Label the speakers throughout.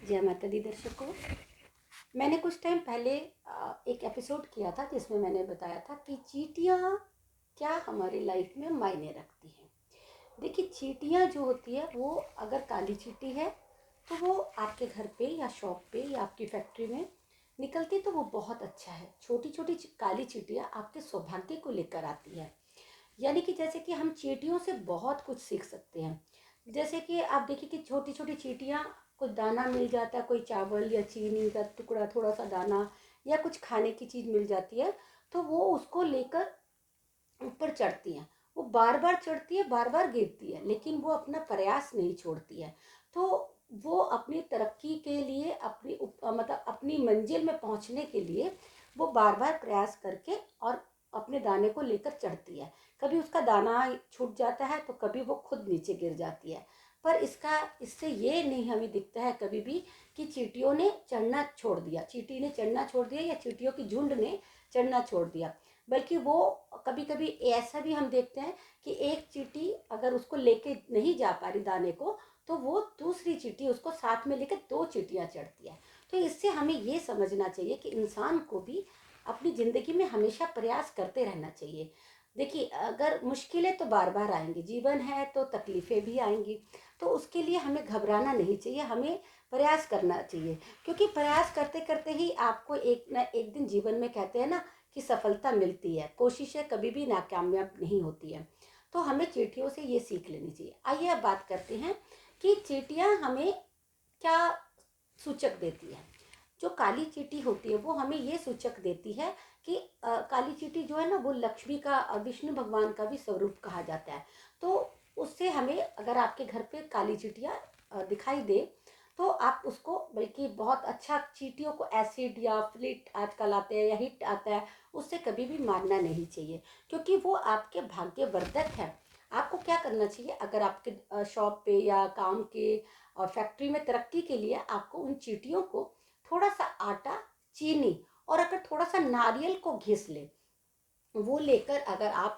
Speaker 1: जय माता दी दर्शकों। मैंने कुछ टाइम पहले एक एपिसोड किया था जिसमें मैंने बताया था कि चींटियाँ क्या हमारी लाइफ में मायने रखती हैं। देखिए, चींटियाँ जो होती है वो अगर काली चींटी है तो वो आपके घर पे या शॉप पे या आपकी फैक्ट्री में निकलती तो वो बहुत अच्छा है। छोटी छोटी काली चींटियाँ आपके सौभाग्य को लेकर आती है। यानी कि जैसे कि हम चींटियों से बहुत कुछ सीख सकते हैं। जैसे कि आप देखिए कि छोटी छोटी चींटियाँ को दाना मिल जाता है, कोई चावल या चीनी का टुकड़ा, थोड़ा सा दाना या कुछ खाने की चीज़ मिल जाती है तो वो उसको लेकर ऊपर चढ़ती हैं। वो बार बार चढ़ती है, बार बार गिरती है, लेकिन वो अपना प्रयास नहीं छोड़ती है। तो वो अपनी तरक्की के लिए, मतलब अपनी मंजिल में पहुंचने के लिए वो बार बार प्रयास करके और अपने दाने को लेकर चढ़ती है। कभी उसका दाना छूट जाता है तो कभी वो खुद नीचे गिर जाती है। पर इससे ये नहीं हमें दिखता है कभी भी कि चींटियों ने चढ़ना छोड़ दिया, चींटी ने चढ़ना छोड़ दिया या चींटियों की झुंड ने चढ़ना छोड़ दिया। बल्कि वो कभी कभी ऐसा भी हम देखते हैं कि एक चींटी अगर उसको लेके नहीं जा पा रही दाने को, तो वो दूसरी चींटी उसको साथ में लेकर दो चींटियां चढ़ती है। तो इससे हमें ये समझना चाहिए कि इंसान को भी अपनी ज़िंदगी में हमेशा प्रयास करते रहना चाहिए। देखिए, अगर मुश्किलें तो बार बार आएंगी, जीवन है तो तकलीफ़ें भी आएंगी। तो उसके लिए हमें घबराना नहीं चाहिए, हमें प्रयास करना चाहिए। क्योंकि प्रयास करते करते ही आपको एक ना एक दिन जीवन में, कहते हैं ना कि सफलता मिलती है। कोशिशें कभी भी नाकामयाब नहीं होती है। तो हमें चींटियों से ये सीख लेनी चाहिए। आइए अब बात करते हैं कि चींटियां हमें क्या सूचक देती है। जो काली चींटी होती है वो हमें ये सूचक देती है कि काली चींटी जो है ना वो लक्ष्मी का, विष्णु भगवान का भी स्वरूप कहा जाता है। तो उससे हमें, अगर आपके घर पे काली चींटियाँ दिखाई दे तो आप उसको, बल्कि बहुत अच्छा, चींटियों को एसिड या फ्लिट आजकल आते हैं या हिट आता है, उससे कभी भी मारना नहीं चाहिए। क्योंकि वो आपके भाग्यवर्धक है। आपको क्या करना चाहिए, अगर आपके शॉप पे या काम के और फैक्ट्री में तरक्की के लिए आपको उन चींटियों को थोड़ा सा आटा, चीनी और अगर थोड़ा सा नारियल को घिस ले, वो लेकर अगर आप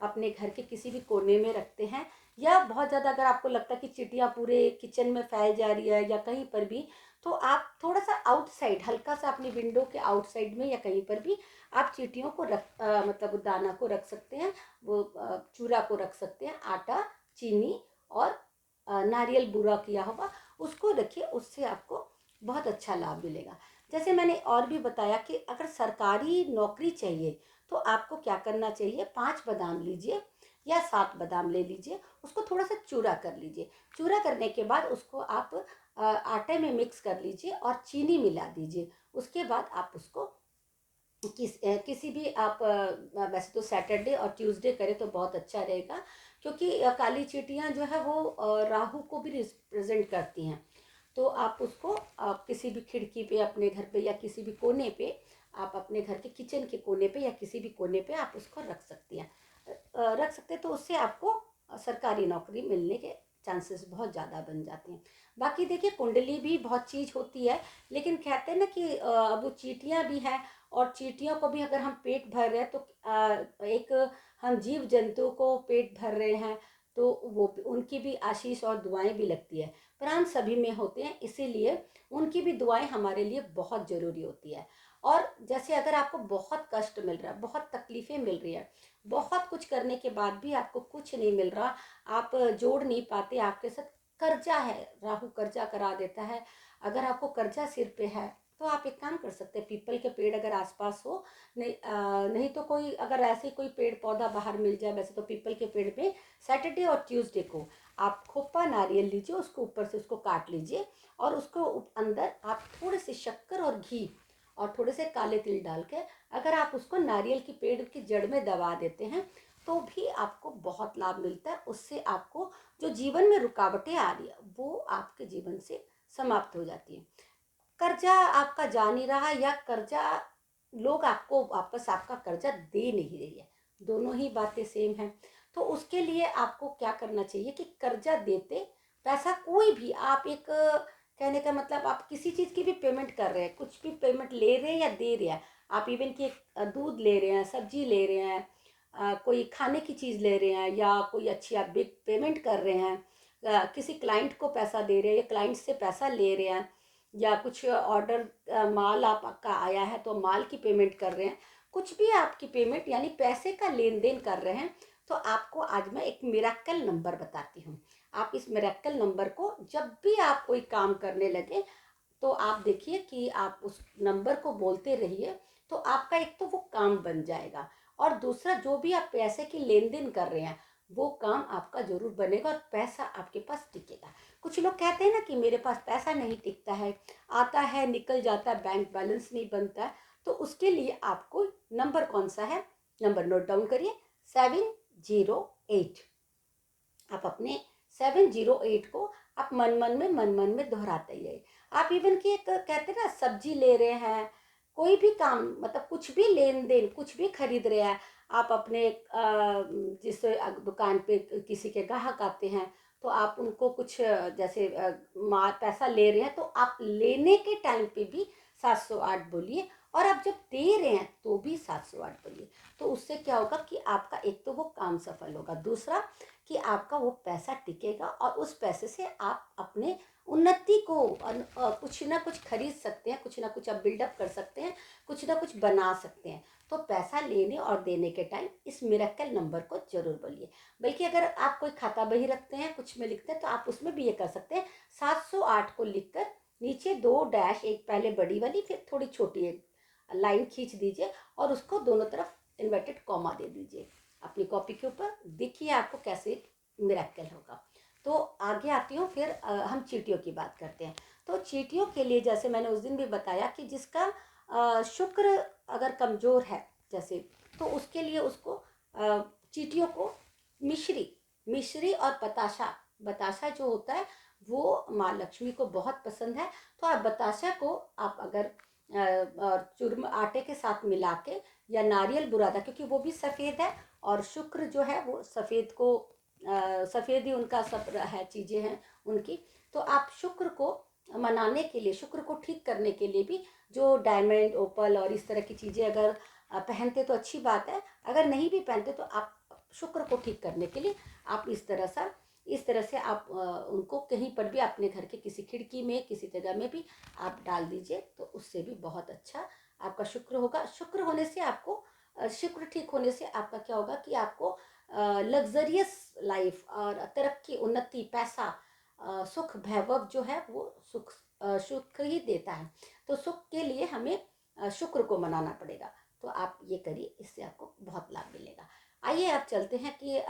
Speaker 1: अपने घर के किसी भी कोने में रखते हैं, या बहुत ज़्यादा अगर आपको लगता है कि चींटियाँ पूरे किचन में फैल जा रही है या कहीं पर भी, तो आप थोड़ा सा आउटसाइड, हल्का सा अपनी विंडो के आउटसाइड में या कहीं पर भी आप चींटियों को मतलब दाना को रख सकते हैं, वो चूरा को रख सकते हैं, आटा, चीनी और नारियल बुरा किया हुआ, उसको रखिए। उससे आपको बहुत अच्छा लाभ मिलेगा। जैसे मैंने और भी बताया कि अगर सरकारी नौकरी चाहिए तो आपको क्या करना चाहिए, 5 बादाम लीजिए या 7 बादाम ले लीजिए, उसको थोड़ा सा चूरा कर लीजिए। चूरा करने के बाद उसको आप आटे में मिक्स कर लीजिए और चीनी मिला दीजिए। उसके बाद आप उसको किसी भी आप वैसे तो सैटरडे और ट्यूसडे करें तो बहुत अच्छा रहेगा। क्योंकि काली चींटियाँ जो है वो राहु को भी रिप्रेजेंट करती हैं। तो आप उसको, आप किसी भी खिड़की पे अपने घर पे या किसी भी कोने पे, आप अपने घर के किचन के कोने पे या किसी भी कोने पे आप उसको रख सकती हैं, रख सकते हैं। तो उससे आपको सरकारी नौकरी मिलने के चांसेस बहुत ज़्यादा बन जाते हैं। बाकी देखिए, कुंडली भी बहुत चीज़ होती है, लेकिन कहते हैं ना कि अब वो चींटियाँ भी हैं, और चींटियों को भी अगर हम पेट भर रहे हैं तो एक हम जीव जंतु को पेट भर रहे हैं तो वो उनकी भी आशीष और दुआएं भी लगती है। प्राण सभी में होते हैं, इसीलिए उनकी भी दुआएं हमारे लिए बहुत ज़रूरी होती है। और जैसे अगर आपको बहुत कष्ट मिल रहा है, बहुत तकलीफ़ें मिल रही है, बहुत कुछ करने के बाद भी आपको कुछ नहीं मिल रहा, आप जोड़ नहीं पाते, आपके साथ कर्जा है, राहु कर्जा करा देता है। अगर आपको कर्जा सिर पे है तो आप एक काम कर सकते हैं, पीपल के पेड़ अगर आसपास हो, नहीं नहीं तो कोई अगर ऐसे कोई पेड़ पौधा बाहर मिल जाए, वैसे तो पीपल के पेड़ पे सैटरडे और ट्यूसडे को आप खोपा नारियल लीजिए, उसको ऊपर से उसको काट लीजिए और उसको अंदर आप थोड़े से शक्कर और घी और थोड़े से काले तिल डाल के अगर आप उसको नारियल की पेड़ की जड़ में दबा देते हैं तो भी आपको बहुत लाभ मिलता है। उससे आपको जो जीवन में रुकावटें आ रही है वो आपके जीवन से समाप्त हो जाती है। कर्जा आपका जा नहीं रहा, या कर्जा लोग आपको वापस आपका कर्जा दे नहीं रही है, दोनों ही बातें सेम हैं। तो उसके लिए आपको क्या करना चाहिए कि कर्जा देते पैसा कोई भी आप एक, कहने का मतलब आप किसी चीज़ की भी पेमेंट कर रहे हैं, कुछ भी पेमेंट ले रहे हैं या दे रहे हैं, आप इवन कि दूध ले रहे हैं, सब्जी ले रहे हैं, कोई खाने की चीज़ ले रहे हैं, या कोई अच्छी आप बिग पेमेंट कर रहे हैं, किसी क्लाइंट को पैसा दे रहे हैं या क्लाइंट से पैसा ले रहे हैं, या कुछ ऑर्डर माल आपका आया है तो माल की पेमेंट कर रहे हैं, कुछ भी आपकी पेमेंट यानी पैसे का लेन देन कर रहे हैं, तो आपको आज मैं एक मिरेकल नंबर बताती हूँ। आप इस मिरेकल नंबर को जब भी आप कोई काम करने लगे तो आप देखिए कि आप उस नंबर को बोलते रहिए, तो आपका एक तो वो काम बन जाएगा, और दूसरा जो भी आप पैसे की लेन देन कर रहे हैं वो काम आपका जरूर बनेगा और पैसा आपके पास टिकेगा। कुछ लोग कहते हैं ना कि मेरे पास पैसा नहीं टिकता है, आता है निकल जाता है, बैंक बैलेंस नहीं बनता है, तो उसके लिए आपको नंबर कौन सा है, नंबर नोट डाउन करिए, 708। आप अपने 708 को आप मन मन में दोहराते ही। आप इवन कि एक कहते हैं ना, सब्जी ले रहे हैं, कोई भी काम मतलब कुछ भी लेन देन, कुछ भी खरीद रहे हैं आप अपने जिस दुकान पे किसी के ग्राहक आते हैं, तो आप उनको कुछ जैसे पैसा ले रहे हैं, तो आप लेने के टाइम पे भी 708 बोलिए, और आप जब दे रहे हैं तो भी 708 बोलिए। तो उससे क्या होगा कि आपका एक तो वो काम सफल होगा, दूसरा कि आपका वो पैसा टिकेगा, और उस पैसे से आप अपने उन्नति को कुछ ना कुछ खरीद सकते हैं, कुछ ना कुछ आप बिल्डअप कर सकते हैं, कुछ ना कुछ बना सकते हैं। तो पैसा लेने और देने के टाइम इस मिरेकल नंबर को जरूर बोलिए। बल्कि अगर आप कोई खाता बही रखते हैं, कुछ में लिखते हैं, तो आप उसमें भी ये कर सकते हैं, 708 को लिखकर नीचे 2 डैश, एक पहले बड़ी वाली फिर थोड़ी छोटी एक लाइन खींच दीजिए, और उसको दोनों तरफ इन्वर्टेड कॉमा दे दीजिए अपनी कॉपी के ऊपर। देखिए आपको कैसे मिरेकल होगा। तो आगे आती हूँ, फिर हम चींटियों की बात करते हैं। तो चींटियों के लिए जैसे मैंने उस दिन भी बताया कि जिसका शुक्र अगर कमज़ोर है जैसे, तो उसके लिए उसको चींटियों को मिश्री मिश्री और बताशा, बताशा जो होता है वो माँ लक्ष्मी को बहुत पसंद है। तो आप बताशा को आप अगर चूरमा आटे के साथ मिला के, या नारियल बुरादा, क्योंकि वो भी सफ़ेद है, और शुक्र जो है वो सफ़ेद को सफ़ेद ही उनका सब है, चीज़ें हैं उनकी। तो आप शुक्र को मनाने के लिए, शुक्र को ठीक करने के लिए भी जो डायमंड ओपल और इस तरह की चीज़ें अगर पहनते तो अच्छी बात है, अगर नहीं भी पहनते तो आप शुक्र को ठीक करने के लिए आप इस तरह से आप उनको कहीं पर भी अपने घर के किसी खिड़की में, किसी जगह में भी आप डाल दीजिए, तो उससे भी बहुत अच्छा आपका शुक्र होगा। शुक्र होने से आपको शुक्र ठीक होने से आपका क्या होगा कि आपको लग्जरियस लाइफ और तरक्की, उन्नति, पैसा, सुख, वैभव जो है वो सुख ही देता है। तो सुख के लिए हमें शुक्र को मनाना पड़ेगा। तो आप ये करिए, इससे आपको बहुत लाभ मिलेगा। आइए आप चलते हैं कि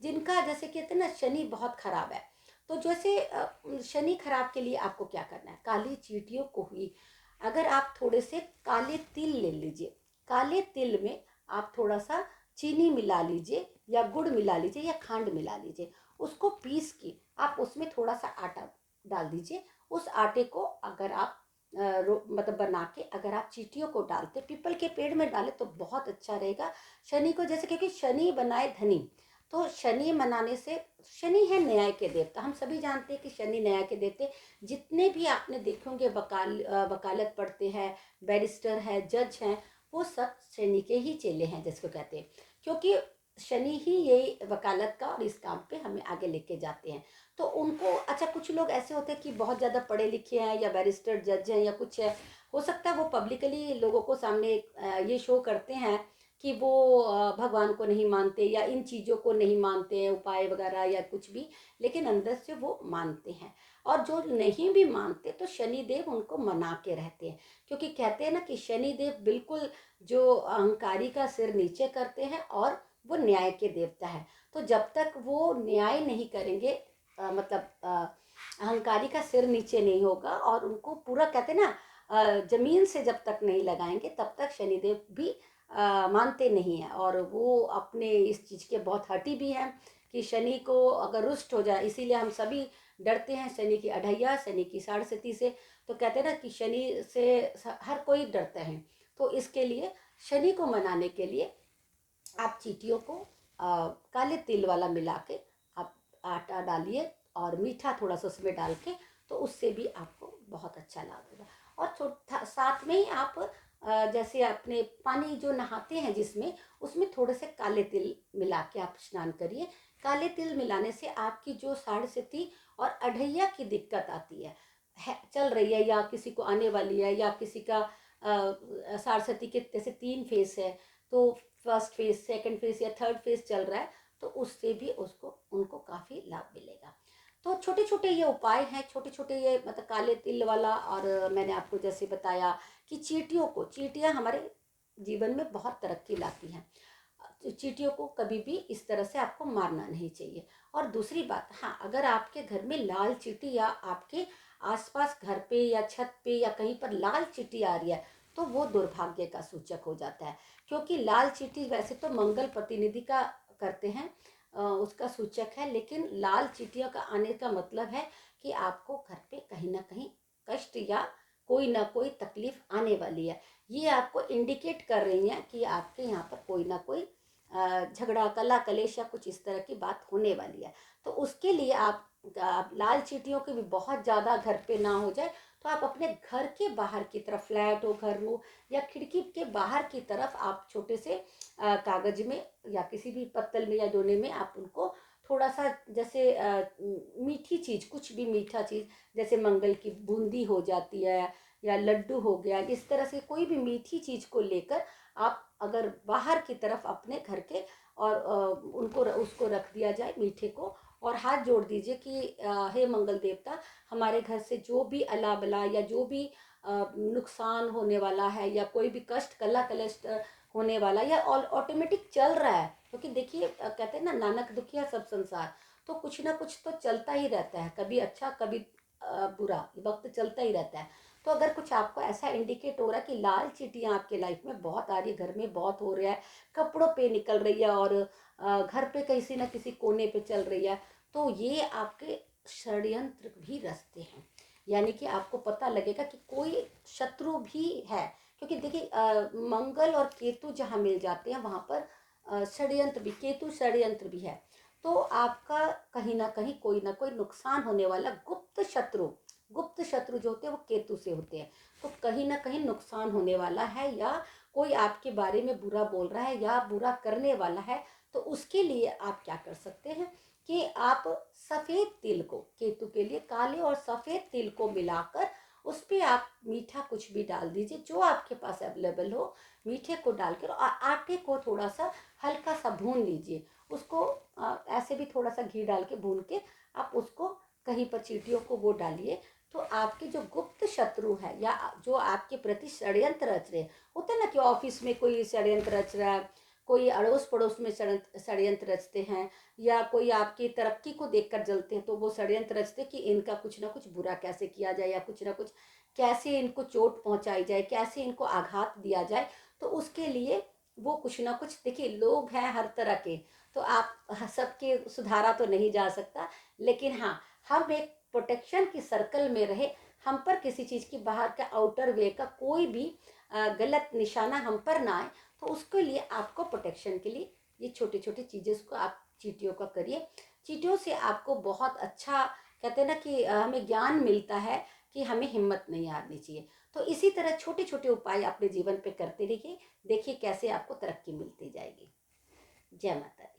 Speaker 1: जिनका जैसे कहते हैं ना शनि बहुत खराब है, तो जैसे शनि खराब के लिए आपको क्या करना है, काली चींटियों को हुई अगर आप थोड़े से काले तिल ले लीजिए, काले तिल में आप थोड़ा सा चीनी मिला लीजिए, या गुड़ मिला लीजिए, या खांड मिला लीजिए, उसको पीस के आप उसमें थोड़ा सा आटा डाल दीजिए। उस आटे को अगर आप मतलब बना के अगर आप चींटियों को डालते, पीपल के पेड़ में डालें तो बहुत अच्छा रहेगा। शनि को जैसे, क्योंकि शनि बनाए धनी, तो शनि मनाने से, शनि है न्याय के देवता, हम सभी जानते हैं कि शनि न्याय के देवते। जितने भी आपने देखे होंगे वकालत पढ़ते हैं, बैरिस्टर है, जज हैं, वो सब शनि के ही चेले हैं जिसको कहते हैं, क्योंकि शनि ही ये वकालत का और इस काम पे हमें आगे लेके जाते हैं। तो उनको अच्छा, कुछ लोग ऐसे होते हैं कि बहुत ज़्यादा पढ़े लिखे हैं, या बैरिस्टर जज हैं, या कुछ है, हो सकता है वो पब्लिकली लोगों को सामने ये शो करते हैं कि वो भगवान को नहीं मानते, या इन चीज़ों को नहीं मानते हैं, उपाय वगैरह या कुछ भी, लेकिन अंदर से वो मानते हैं। और जो नहीं भी मानते तो शनिदेव उनको मना के रहते हैं, क्योंकि कहते हैं ना कि शनिदेव बिल्कुल जो अहंकारी का सिर नीचे करते हैं, और वो न्याय के देवता है। तो जब तक वो न्याय नहीं करेंगे, मतलब अहंकारी का सिर नीचे नहीं होगा, और उनको पूरा कहते हैं ना जमीन से जब तक नहीं लगाएंगे तब तक शनिदेव भी मानते नहीं हैं। और वो अपने इस चीज़ के बहुत हठी भी हैं कि शनि को अगर रुष्ट हो जाए, इसीलिए हम सभी डरते हैं शनि की अढ़ैया, शनि की 6.5 से। तो कहते हैं ना कि शनि से हर कोई डरता है। तो इसके लिए शनि को मनाने के लिए आप चींटियों को काले तिल वाला मिला के आप आटा डालिए, और मीठा थोड़ा सा उसमें डाल के, तो उससे भी आपको बहुत अच्छा लाभ होगा। और साथ में ही आप जैसे अपने पानी जो नहाते हैं जिसमें, उसमें थोड़े से काले तिल मिला के आप स्नान करिए। काले तिल मिलाने से आपकी जो 6.5 और अढ़ैया की दिक्कत आती है, है चल रही है या किसी को आने वाली है, या किसी का सारस्वती के जैसे 3 फेस है, तो फर्स्ट फेस, सेकंड फेस या थर्ड फेस चल रहा है, तो उससे भी उसको उनको काफ़ी लाभ मिलेगा। तो छोटे छोटे ये उपाय हैं, छोटे छोटे ये मतलब काले तिल वाला, और मैंने आपको जैसे बताया कि चींटियाँ हमारे जीवन में बहुत तरक्की लाती हैं। चींटियों को कभी भी इस तरह से आपको मारना नहीं चाहिए। और दूसरी बात, हाँ, अगर आपके घर में लाल चींटी या आपके आसपास घर पे या छत पे या कहीं पर लाल चींटी आ रही है, तो वो दुर्भाग्य का सूचक हो जाता है। क्योंकि लाल चींटी वैसे तो मंगल प्रतिनिधि का करते हैं, उसका सूचक है, लेकिन लाल चींटियों का आने का मतलब है कि आपको घर पे कहीं ना कहीं कष्ट या कोई ना कोई तकलीफ आने वाली है। ये आपको इंडिकेट कर रही हैं कि आपके यहाँ पर कोई ना कोई झगड़ा, कला कलेश या कुछ इस तरह की बात होने वाली है। तो उसके लिए आप लाल चींटियों के भी बहुत ज़्यादा घर पे ना हो जाए, तो आप अपने घर के बाहर की तरफ, फ्लैट हो, घर हो, या खिड़की के बाहर की तरफ आप छोटे से कागज में या किसी भी पत्तल में या दोने में आप उनको थोड़ा सा, जैसे मीठी चीज़, कुछ भी मीठा चीज़, जैसे मंगल की बूंदी हो जाती है या लड्डू हो गया, इस तरह से कोई भी मीठी चीज़ को लेकर आप अगर बाहर की तरफ अपने घर के, और उनको उसको रख दिया जाए मीठे को, और हाथ जोड़ दीजिए कि हे मंगल देवता, हमारे घर से जो भी अला बला या जो भी नुकसान होने वाला है या कोई भी कष्ट, कला कलश होने वाला, या ऑटोमेटिक चल रहा है, क्योंकि देखिए कहते हैं ना, नानक दुखिया सब संसार, तो कुछ ना कुछ तो चलता ही रहता है, कभी अच्छा कभी बुरा, वक्त चलता ही रहता है। तो अगर कुछ आपको ऐसा इंडिकेट हो रहा है कि लाल चींटियाँ आपके लाइफ में बहुत आ रही है, घर में बहुत हो रहा है, कपड़ों पे निकल रही है, और घर पे किसी न किसी कोने पे चल रही है, तो ये आपके षड्यंत्र भी रचते हैं। यानी कि आपको पता लगेगा कि कोई शत्रु भी है, क्योंकि देखिए मंगल और केतु जहाँ मिल जाते हैं वहाँ पर षड्यंत्र भी, केतु षड्यंत्र भी है। तो आपका कहीं ना कहीं कोई ना कोई नुकसान होने वाला, गुप्त शत्रु जो होते हैं वो केतु से होते हैं, तो कहीं ना कहीं नुकसान होने वाला है, या कोई आपके बारे में बुरा बोल रहा है या बुरा करने वाला है। तो उसके लिए आप क्या कर सकते हैं कि आप सफ़ेद तिल को, केतु के लिए काले और सफ़ेद तिल को मिलाकर उस पर आप मीठा कुछ भी डाल दीजिए, जो आपके पास अवेलेबल हो, मीठे को डालकर, और आटे को थोड़ा सा हल्का सा भून लीजिए, उसको ऐसे भी थोड़ा सा घी डाल के भून के आप उसको कहीं पर चींटियों को वो डालिए। तो आपके जो गुप्त शत्रु है या जो आपके प्रति षड्यंत्र रच रहे, होता है ना कि ऑफिस में कोई षड्यंत्र रच रहा है, कोई अड़ोस पड़ोस में षड्यंत्र रचते हैं, या कोई आपकी तरक्की को देखकर जलते हैं, तो वो षड्यंत्र रचते कि इनका कुछ ना कुछ बुरा कैसे किया जाए, या कुछ ना कुछ कैसे इनको चोट पहुंचाई जाए, कैसे इनको आघात दिया जाए। तो उसके लिए वो कुछ ना कुछ, देखिए लोग हैं हर तरह के, तो आप सबके सुधारा तो नहीं जा सकता, लेकिन हाँ, हम एक प्रोटेक्शन की सर्कल में रहे, हम पर किसी चीज़ की बाहर का आउटर वे का कोई भी गलत निशाना हम पर ना आए। तो उसके लिए आपको प्रोटेक्शन के लिए ये छोटी छोटी चीज़ें उसको आप चींटियों का करिए। चींटियों से आपको बहुत अच्छा, कहते हैं ना कि हमें ज्ञान मिलता है कि हमें हिम्मत नहीं हारनी चाहिए। तो इसी तरह छोटे छोटे उपाय अपने जीवन पे करते रहिए, देखिए कैसे आपको तरक्की मिलती जाएगी। जय माता दी।